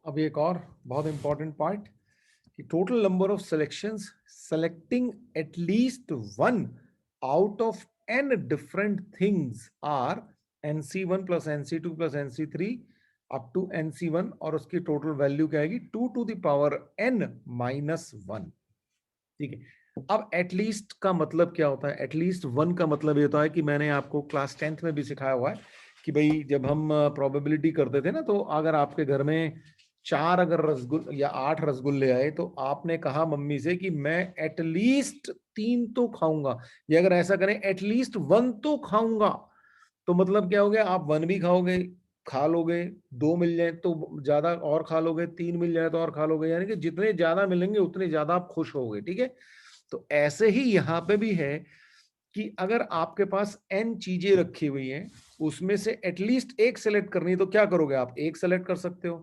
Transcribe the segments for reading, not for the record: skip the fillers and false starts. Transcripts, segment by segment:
अब एक और बहुत इंपॉर्टेंट पार्ट कि total number of selections selecting at least one out of n different things are nc1 plus nc2 plus nc3 up to nc1 और उसकी total value क्या आएगी 2 to the power n minus 1। ठीक है। अब एटलीस्ट का मतलब क्या होता है? एटलीस्ट वन का मतलब ये होता है कि मैंने आपको क्लास 10th में भी सिखाया हुआ है कि भाई जब हम प्रोबेबिलिटी करते थे ना, तो अगर आपके घर में 4 अगर रसगुल्ले या 8 रसगुल्ले आए तो आपने कहा मम्मी से कि मैं एटलीस्ट 3 तो खाऊंगा, या अगर ऐसा करें एटलीस्ट 1 तो खाऊंगा, तो मतलब क्या हो गया? आप 1 भी खाओगे, खा लोगे, 2 मिल जाए तो ज्यादा और खा लोगे, 3 मिल जाए तो और खा लोगे, यानी कि जितने ज्यादा मिलेंगे उतने ज्यादा आप खुश होगे। ठीक है। तो ऐसे ही यहां पे भी है कि अगर आपके पास n चीजें रखी हुई हैं, उसमें से एटलीस्ट एक सेलेक्ट करनी है, तो क्या करोगे? आप एक सेलेक्ट कर सकते हो,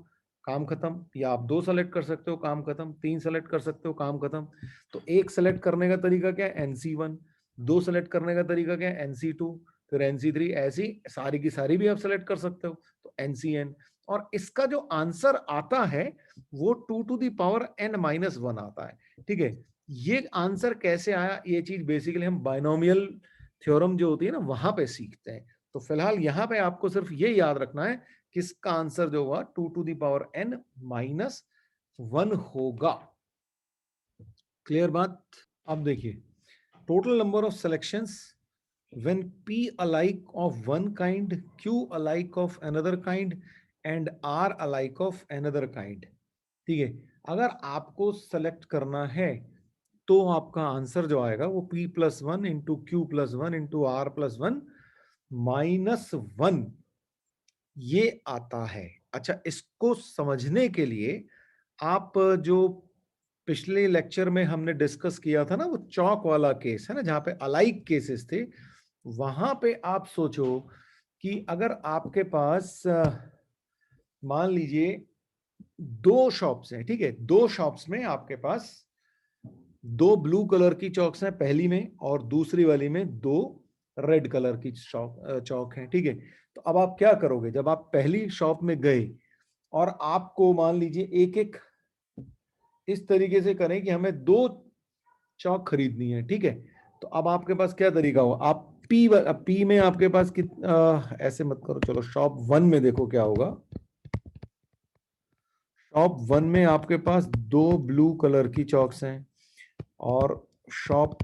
काम खत्म, या आप 2 सेलेक्ट कर सकते हो, काम खत्म, 3 सेलेक्ट कर सकते हो, काम खत्म। तो एक सेलेक्ट करने का तरीका क्या है? NC1। 2 सेलेक्ट करने का तरीका क्या है? NC2। फिर NC3। ऐसी सारी की सारी भी आप सेलेक्ट कर सकते हो, तो NCN। और इसका जो आंसर आता है वो 2 to the power n minus 1 आता है। ठीक है। ये आंसर कैसे आया, ये चीज बेसिकली हम बाइनोमियल थ्योरम जो होती है ना वहां पे सीखते हैं। तो फिलहाल यहां पे आपको सिर्फ ये याद रखना है कि इसका आंसर जो हुआ 2 to the power n minus 1 होगा। क्लियर बात? अब देखिए, total number of selections when p alike of one kind, q alike of another kind and r alike of another kind। ठीक है। अगर आपको सेलेक्ट करना है तो आपका आंसर जो आएगा वो p plus 1 into Q plus 1 into R plus 1 minus 1 ये आता है। अच्छा, इसको समझने के लिए आप जो पिछले लेक्चर में हमने डिस्कस किया था ना, वो चौक वाला केस है ना, जहां पे अलाइक केसेस थे, वहां पे आप सोचो कि अगर आपके पास मान लीजिए 2 शॉप्स हैं। ठीक है। 2 शॉप्स में आपके पास 2 ब्लू कलर की चौक्स हैं, पहली में, और दूसरी वाली में 2 रेड कलर की चौक हैं। ठीक है। तो अब आप क्या करोगे? जब आप पहली शॉप में गए और आपको मान लीजिए एक एक इस तरीके से करें कि हमें 2 चौक खरीदनी है। ठीक है। तो अब आपके पास क्या तरीका होगा? आप पी में आपके पास ऐसे मत करो, चलो शॉप 1 में देखो क्या होगा। शॉप 1 में आपके पास 2 ब्लू कलर की चौक्स हैं, और शॉप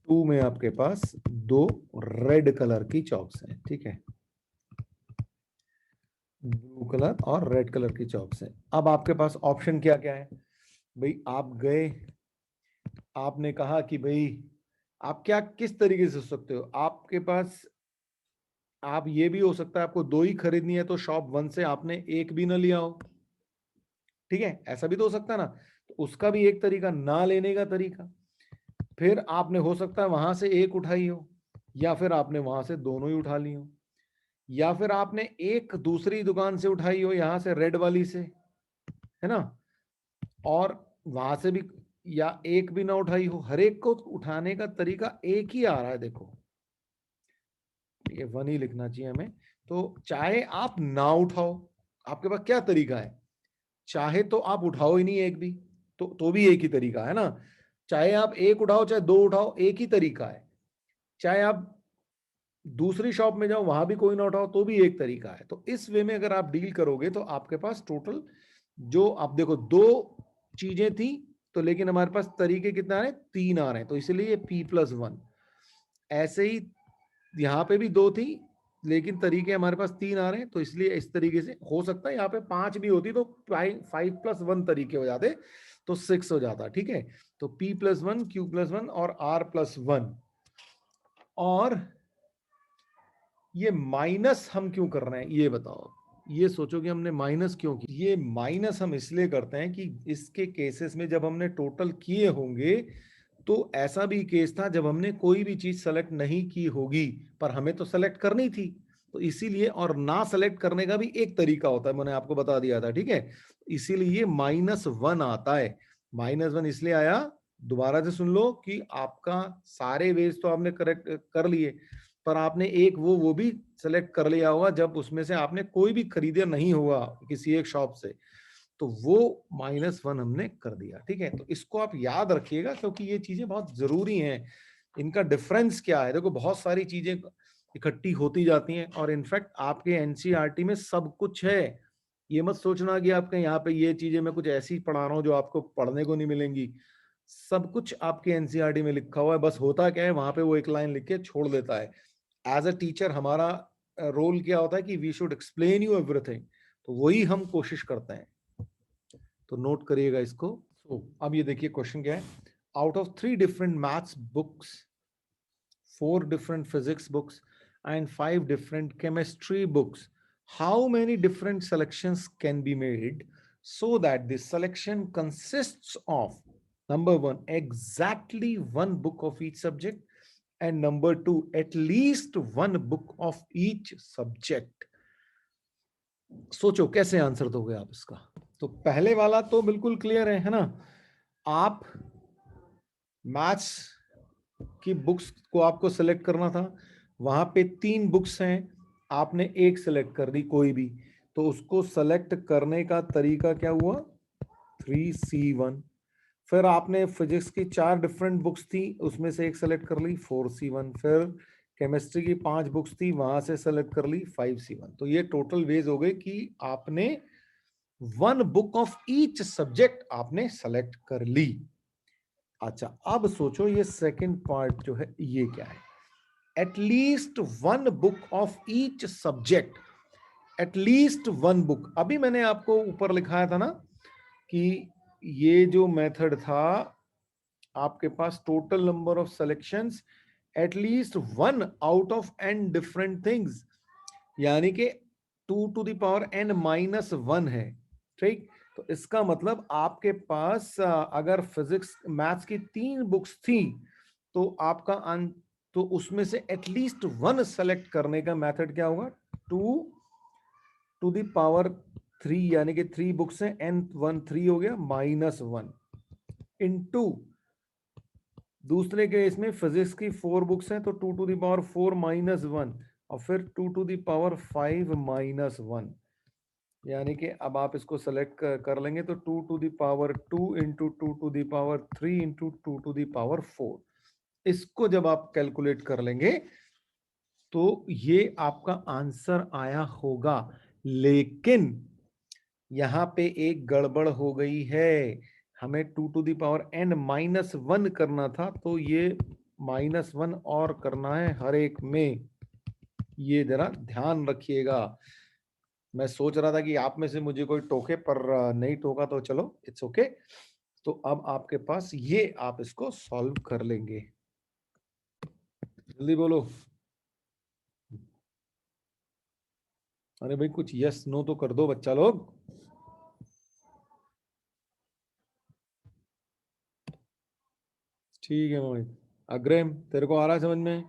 2 में आपके पास 2 रेड कलर की चौक्स हैं। ठीक है। ब्लू कलर और रेड कलर की चौक्स हैं। अब आपके पास ऑप्शन क्या क्या है? भाई आप गए, आपने कहा कि भाई आप क्या किस तरीके से सोच सकते हो? आपके पास आप ये भी हो सकता है आपको 2 ही खरीदनी है, तो शॉप 1 से आपने एक भी ना लिया हो। ठीक है, ऐसा भी तो हो सकता है ना। तो उसका भी एक तरीका, ना लेने का तरीका। फिर आपने हो सकता है वहां से एक उठाई हो, या फिर आपने वहां से दोनों ही उठा ली हो, या फिर आपने एक दूसरी दुकान से उठाई हो, यहां से रेड वाली से, है ना, और वहां से भी, या एक भी ना उठाई हो। हर एक को उठाने का तरीका एक ही आ रहा है। देखो, ये 1 ही लिखना चाहिए हमें। तो चाहे आप ना उठाओ, आपके पास क्या तरीका है? चाहे तो आप उठाओ ही नहीं एक भी, तो भी एक ही तरीका है ना। चाहे आप एक उठाओ चाहे 2 उठाओ, एक ही तरीका है। चाहे आप दूसरी शॉप में जाओ, वहां भी कोई ना उठाओ, तो भी एक तरीका है। तो इस वे में अगर आप डील करोगे तो आपके पास टोटल जो आप देखो 2 चीजें थी, तो लेकिन हमारे पास तरीके कितना आ रहे हैं? 3 आ रहे हैं, तो इसलिए p प्लस 1। ऐसे ही यहाँ पे भी 2 थी, लेकिन तरीके हमारे पास 3 आ रहे हैं, तो इसलिए इस तरीके से हो सकता है यहाँ पे 5 भी होती तो 5 प्लस 1 तरीके हो जाते, तो 6 हो जाता। ठीक है। तो p प्लस 1, q प्लस 1 और r प्लस 1। और ये माइनस हम क्यों कर रहे हैं ये बताओ? ये सोचो कि हमने माइनस क्यों की? ये माइनस हम इसलिए करते हैं कि इसके केसेस में जब हमने टोटल किए होंगे, तो ऐसा भी केस था जब हमने कोई भी चीज सेलेक्ट नहीं की होगी, पर हमें तो सेलेक्ट करनी थी, तो इसीलिए। और ना सेलेक्ट करने का भी एक तरीका होता है, मैंने आपको बता दिया था। ठीक है। इसीलिए माइनस 1 आता है। माइनस 1 इसलिए आया, दोबारा से सुन लो, कि आपका सारे वेज तो आपने करेक्ट कर लिए, पर आपने एक वो भी सेलेक्ट कर लिया होगा जब उसमें से आपने कोई भी खरीदे नहीं हुआ किसी एक शॉप से, तो वो -1 हमने कर दिया। ठीक है, तो इसको आप याद रखिएगा क्योंकि ये चीजें बहुत जरूरी हैं। इनका डिफरेंस क्या है? देखो, बहुत सारी चीजें इकट्ठी होती जाती हैं और इनफैक्ट आपके एनसीईआरटी में सब कुछ है। ये मत सोचना कि आपके यहाँ पे ये चीजें मैं कुछ ऐसी पढ़ा रहा हूँ जो आपको पढ़ने को नहीं मिलेंगी। सब कुछ आपके एनसीईआरटी में लिखा हुआ है। बस होता क्या है, वहां पे वो एक लाइन लिख के छोड़ देता है। एज अ टीचर हमारा रोल क्या होता है कि we should explain you everything, तो वही हम कोशिश करते हैं। तो नोट करिएगा इसको। अब ये देखिए क्वेश्चन क्या है। Out of 3 different maths books, 4 different physics books and 5 different chemistry books, how many different selections can be made so that the selection consists of number one, exactly one book of each subject, and number two, at least one book of each subject? सोचो कैसे answer दोगे आप इसका। तो पहले वाला तो बिल्कुल क्लियर है ना। आप मैथ्स की बुक्स को आपको सेलेक्ट करना था, वहां पे 3 बुक्स हैं, आपने एक सेलेक्ट कर दी कोई भी, तो उसको सेलेक्ट करने का तरीका क्या हुआ, 3C1। फिर आपने फिजिक्स की 4 डिफरेंट बुक्स थी, उसमें से एक सेलेक्ट कर ली, 4C1। फिर केमिस्ट्री की 5 बुक्स थी, वहां से सेलेक्ट कर ली, 5C1। तो ये टोटल वेज हो गए कि आपने 1 बुक ऑफ ईच सब्जेक्ट आपने सेलेक्ट कर ली। अच्छा, अब सोचो ये सेकंड पार्ट जो है ये क्या है। At least 1 book of each subject, at least 1 book. अभी मैंने आपको ऊपर लिखाया था ना कि ये जो मेथड था, आपके पास total number of selections at least 1 out of n different things, यानी कि 2n-1 है। ठीक, तो इसका मतलब आपके पास अगर फिजिक्स मैथ्स की 3 बुक्स थी तो आपका तो उसमें से एटलीस्ट 1 सेलेक्ट करने का मेथड क्या होगा, 2 to the power 3, यानी कि 3 बुक्स हैं, n1 3 हो गया, -1 इंटू दूसरे केस में फिजिक्स की 4 बुक्स हैं तो 2 to the power 4 -1, और फिर 2 to the power 5 -1, यानी कि अब आप इसको सेलेक्ट कर लेंगे तो 2 to the power 2 into 2 to the power 3 into 2 to the power 4। इसको जब आप कैलकुलेट कर लेंगे तो ये आपका आंसर आया होगा। लेकिन यहां पे एक गड़बड़ हो गई है, हमें 2 to the power n-1 करना था, तो ये -1 और करना है हर एक में। ये जरा ध्यान रखिएगा। मैं सोच रहा था कि आप में से मुझे कोई टोके, पर नहीं टोका तो चलो, इट्स ओके। तो अब आपके पास ये, आप इसको सॉल्व कर लेंगे। जल्दी बोलो। अरे भाई कुछ यस नो तो कर दो बच्चा लोग। ठीक है मोहित। अग्रिम, तेरे को आ रहा है समझ में?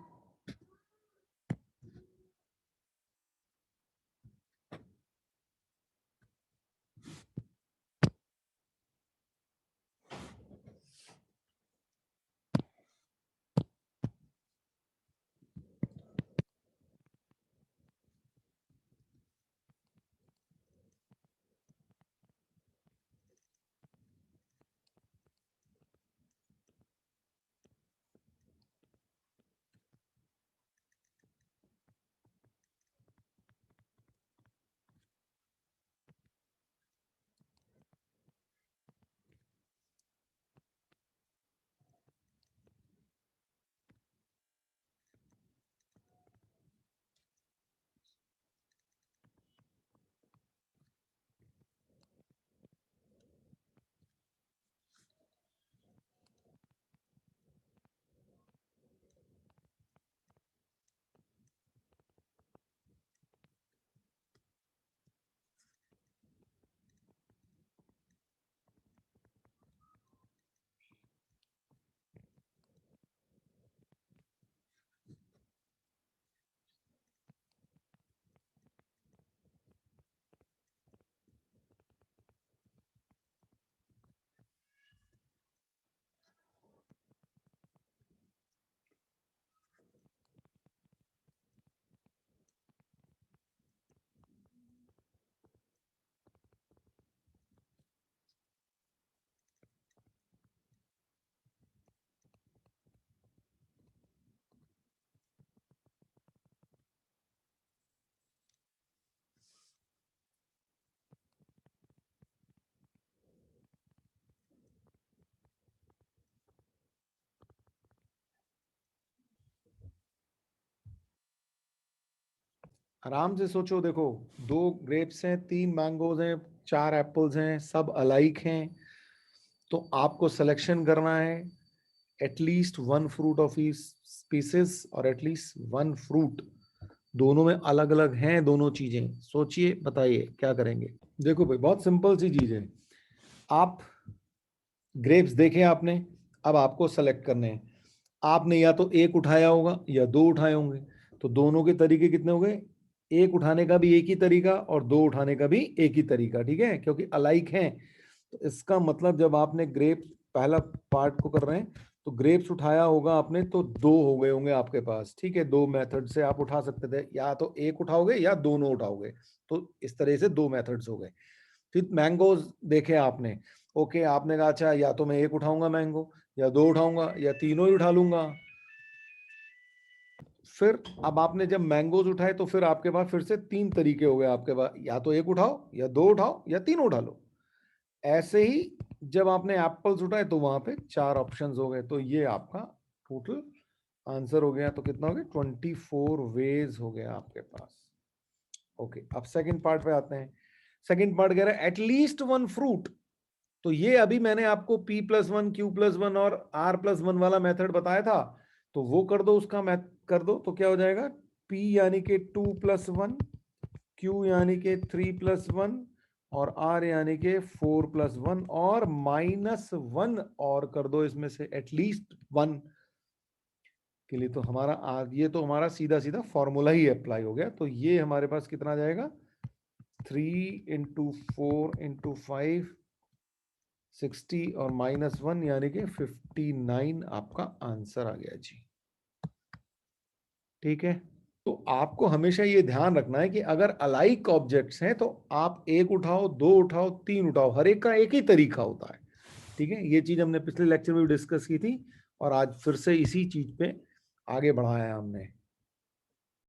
आराम से सोचो, देखो 2 ग्रेप्स हैं, 3 मैंगोज हैं, 4 एप्पल्स हैं, सब अलाइक हैं, तो आपको सिलेक्शन करना है at least 1 fruit of each species और एटलीस्ट 1 फ्रूट। दोनों में अलग अलग हैं दोनों चीजें। सोचिए, बताइए क्या करेंगे। देखो भाई, बहुत सिंपल सी चीज है। आप ग्रेप्स देखे आपने, अब आपको सेलेक्ट करने हैं। आपने या तो एक उठाया होगा या 2 उठाए होंगे, तो दोनों के तरीके कितने हो गए? एक उठाने का भी एक ही तरीका और 2 उठाने का भी एक ही तरीका, ठीक है, क्योंकि अलाइक हैं। तो इसका मतलब जब आपने ग्रेप्स पहला पार्ट को कर रहे हैं, तो ग्रेप्स उठाया होगा आपने तो 2 हो गए होंगे आपके पास, ठीक है। 2 मेथड से आप उठा सकते थे, या तो एक उठाओगे या दोनों उठाओगे, तो इस तरह से 2 मेथड्स हो गए। फिर मैंगोज देखे आपने, ओके, आपने कहा अच्छा या तो मैं एक उठाऊंगा मैंगो, या 2 उठाऊंगा, या तीनों ही उठा लूंगा। फिर अब आपने जब मैंगोज उठाए तो फिर आपके पास फिर से 3 तरीके हो गए आपके पास, या तो एक उठाओ या 2 उठाओ या तीनों उठा लो। ऐसे ही जब आपने एप्पल्स उठाए तो वहां पे 4 ऑप्शंस हो गए। तो ये आपका टोटल आंसर हो गया। तो कितना हो गया? 24 वेज हो गया आपके पास। ओके, अब सेकंड पार्ट पे आते हैं। सेकंड पार्ट कह रहा है एटलीस्ट 1 फ्रूट। तो ये अभी मैंने आपको P+1 Q+1 और R+1 वाला मेथड बताया था, तो वो कर दो, उसका मैथ कर दो, तो क्या हो जाएगा? P यानी कि 2+1, Q यानी कि 3+1 और R यानी कि 4+1 और -1 और कर दो इसमें से एटलीस्ट 1 के लिए। तो हमारा ये तो हमारा सीधा सीधा फॉर्मूला ही अप्लाई हो गया। तो ये हमारे पास कितना आ जाएगा? 3 × 4 × 5 60 और -1 यानी कि 59 आपका आंसर आ गया जी। ठीक है, तो आपको हमेशा ये ध्यान रखना है कि अगर अलाइक ऑब्जेक्ट्स हैं तो आप एक उठाओ, 2 उठाओ, 3 उठाओ, हर एक का एक ही तरीका होता है। ठीक है, ये चीज हमने पिछले लेक्चर में भी डिस्कस की थी और आज फिर से इसी चीज पे आगे बढ़ाया है हमने।